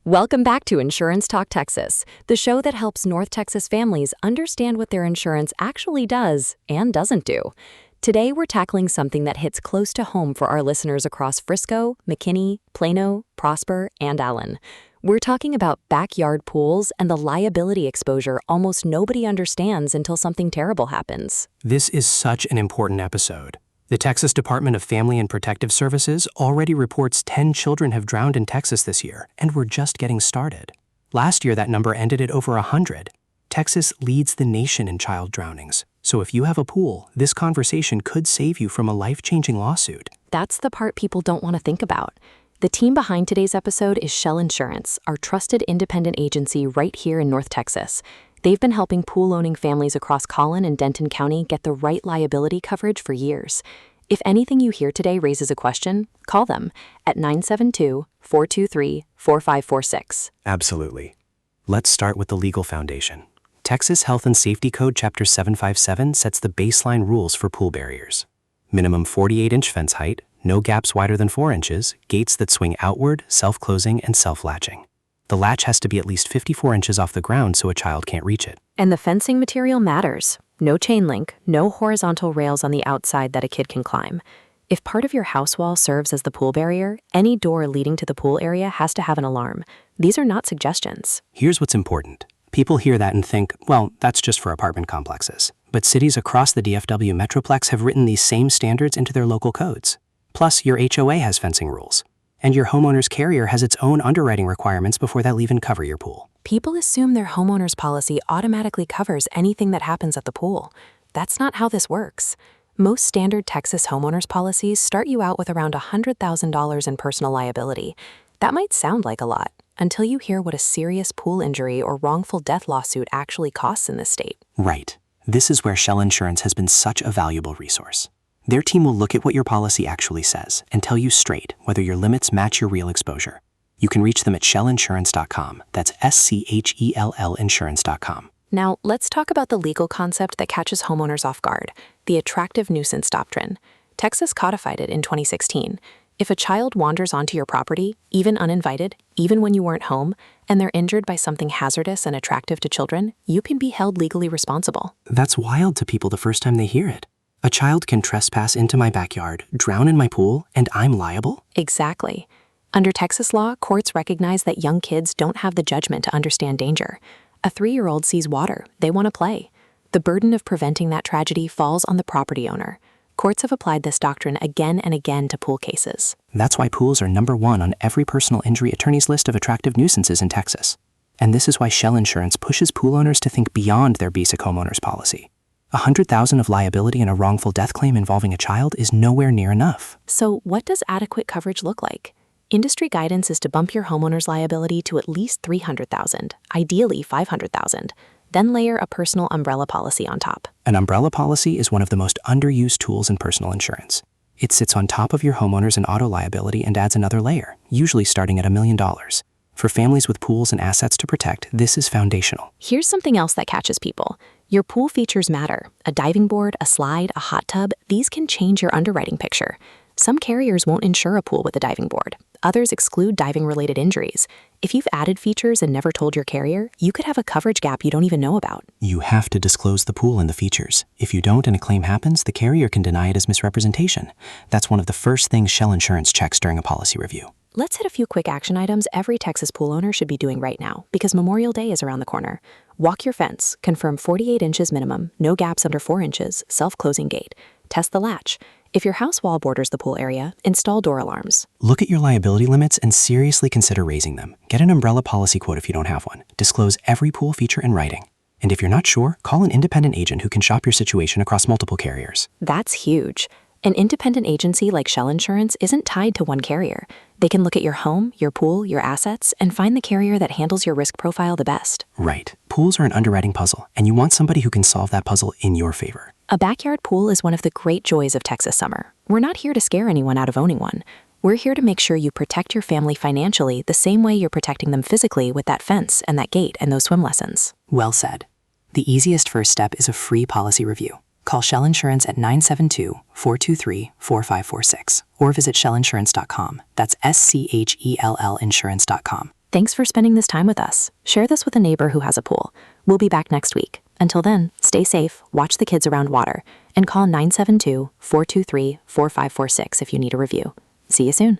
Welcome back to Insurance Talk Texas, the show that helps North Texas families understand what their insurance actually does and doesn't do. Today, we're tackling something that hits close to home for our listeners across Frisco, McKinney, Plano, Prosper, and Allen. We're talking about backyard pools and the liability exposure almost nobody understands until something terrible happens. This is such an important episode. The Texas Department of Family and Protective Services already reports 10 children have drowned in Texas this year, and we're just getting started. Last year, that number ended at over 100. Texas leads the nation in child drownings. So if you have a pool, this conversation could save you from a life-changing lawsuit. That's the part people don't want to think about. The team behind today's episode is Schell Insurance, our trusted independent agency right here in North Texas. They've been helping pool-owning families across Collin and Denton County get the right liability coverage for years. If anything you hear today raises a question, call them at 972-423-4546. Absolutely. Let's start with the legal foundation. Texas Health and Safety Code Chapter 757 sets the baseline rules for pool barriers. Minimum 48-inch fence height, no gaps wider than 4 inches, gates that swing outward, self-closing, and self-latching. The latch has to be at least 54 inches off the ground so a child can't reach it. And the fencing material matters. No chain link, no horizontal rails on the outside that a kid can climb. If part of your house wall serves as the pool barrier, any door leading to the pool area has to have an alarm. These are not suggestions. Here's what's important. People hear that and think, well, that's just for apartment complexes. But cities across the DFW Metroplex have written these same standards into their local codes. Plus, your HOA has fencing rules. And your homeowner's carrier has its own underwriting requirements before they'll even cover your pool. People assume their homeowner's policy automatically covers anything that happens at the pool. That's not how this works. Most standard Texas homeowners policies start you out with around $100,000 in personal liability. That might sound like a lot, until you hear what a serious pool injury or wrongful death lawsuit actually costs in this state. Right. This is where Schell Insurance has been such a valuable resource. Their team will look at what your policy actually says and tell you straight whether your limits match your real exposure. You can reach them at schellinsurance.com. That's SCHELL insurance.com. Now, let's talk about the legal concept that catches homeowners off guard, the attractive nuisance doctrine. Texas codified it in 2016. If a child wanders onto your property, even uninvited, even when you weren't home, and they're injured by something hazardous and attractive to children, you can be held legally responsible. That's wild to people the first time they hear it. A child can trespass into my backyard, drown in my pool, and I'm liable? Exactly. Under Texas law, courts recognize that young kids don't have the judgment to understand danger. A 3-year-old sees water. They want to play. The burden of preventing that tragedy falls on the property owner. Courts have applied this doctrine again and again to pool cases. That's why pools are #1 on every personal injury attorney's list of attractive nuisances in Texas. And this is why Schell Insurance pushes pool owners to think beyond their basic homeowner's policy. $100,000 of liability in a wrongful death claim involving a child is nowhere near enough. So what does adequate coverage look like? Industry guidance is to bump your homeowner's liability to at least $300,000, ideally $500,000. Then layer a personal umbrella policy on top. An umbrella policy is one of the most underused tools in personal insurance. It sits on top of your homeowners and auto liability and adds another layer, usually starting at $1 million. For families with pools and assets to protect, this is foundational. Here's something else that catches people. Your pool features matter. A diving board, a slide, a hot tub, these can change your underwriting picture. Some carriers won't insure a pool with a diving board. Others exclude diving-related injuries. If you've added features and never told your carrier, you could have a coverage gap you don't even know about. You have to disclose the pool and the features. If you don't and a claim happens, the carrier can deny it as misrepresentation. That's one of the first things Schell Insurance checks during a policy review. Let's hit a few quick action items every Texas pool owner should be doing right now, because Memorial Day is around the corner. Walk your fence, confirm 48 inches minimum, no gaps under 4 inches, self-closing gate. Test the latch. If your house wall borders the pool area, install door alarms. Look at your liability limits and seriously consider raising them. Get an umbrella policy quote if you don't have one. Disclose every pool feature in writing. And if you're not sure, call an independent agent who can shop your situation across multiple carriers. That's huge. An independent agency like Schell Insurance isn't tied to one carrier. They can look at your home, your pool, your assets, and find the carrier that handles your risk profile the best. Right. Pools are an underwriting puzzle, and you want somebody who can solve that puzzle in your favor. A backyard pool is one of the great joys of Texas summer. We're not here to scare anyone out of owning one. We're here to make sure you protect your family financially the same way you're protecting them physically with that fence and that gate and those swim lessons. Well said. The easiest first step is a free policy review. Call Schell Insurance at 972-423-4546 or visit schellinsurance.com. That's SCHELL insurance.com. Thanks for spending this time with us. Share this with a neighbor who has a pool. We'll be back next week. Until then, stay safe, watch the kids around water, and call 972-423-4546 if you need a review. See you soon.